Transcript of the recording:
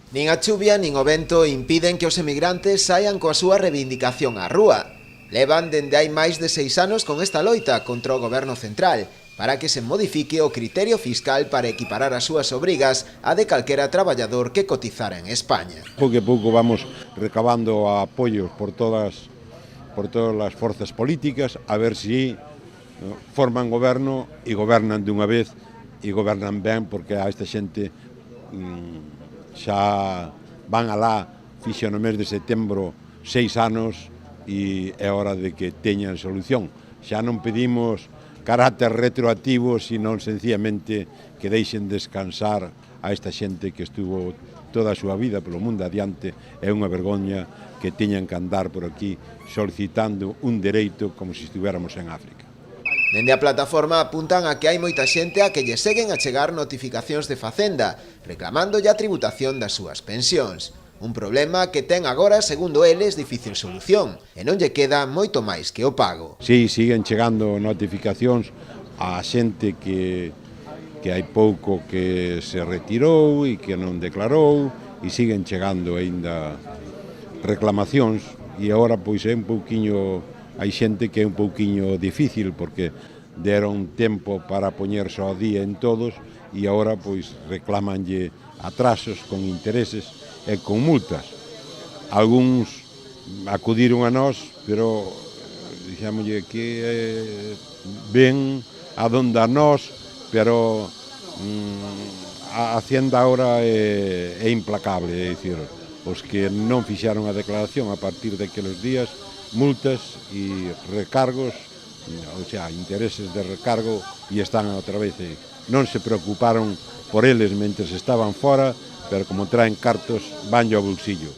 Nin a chuvia nin o vento impiden que os emigrantes saian coa súa reivindicación á rúa. Levan dende hai máis de 6 anos con esta loita contra o goberno central para que se modifique o criterio fiscal para equiparar as súas obrigas a de calquera traballador que cotizara en España. Pouco a pouco vamos recabando apoios por todas as forzas políticas a ver si forman goberno e gobernan dunha vez e gobernan ben, porque a esta xente xa van alá, fixo no mes de setembro 6 anos e é hora de que teñan solución. Xa non pedimos carácter retroactivo, sino sencillamente que deixen descansar a esta xente que estuvo toda a súa vida polo mundo adiante. É unha vergoña que teñan que andar por aquí solicitando un dereito como se estuviéramos en África. Dende a plataforma apuntan a que hai moita xente a que lle seguen a chegar notificacións de Facenda reclamando a tributación das súas pensións. Un problema que ten agora, segundo eles, difícil solución e non lle queda moito máis que o pago. Si, siguen chegando notificacións a xente que hai pouco que se retirou e que non declarou e siguen chegando aínda reclamacións e agora pois é un pouquiño, hai xente que é un pouquiño difícil porque deron tempo para poñerse ao día en todos e agora pois reclamanlle atrasos con intereses e con multas. Algúns acudiron a nós, pero dixámoslle que ven a donde a nós, pero a Hacienda agora é implacable, é dicir, os que non fixaron a declaración a partir daqueles días, multas e recargos, o sea, intereses de recargo e están outra vez. Non se preocuparon por eles mentres estaban fora, pero como traen cartos, vanlle ao bolsillo.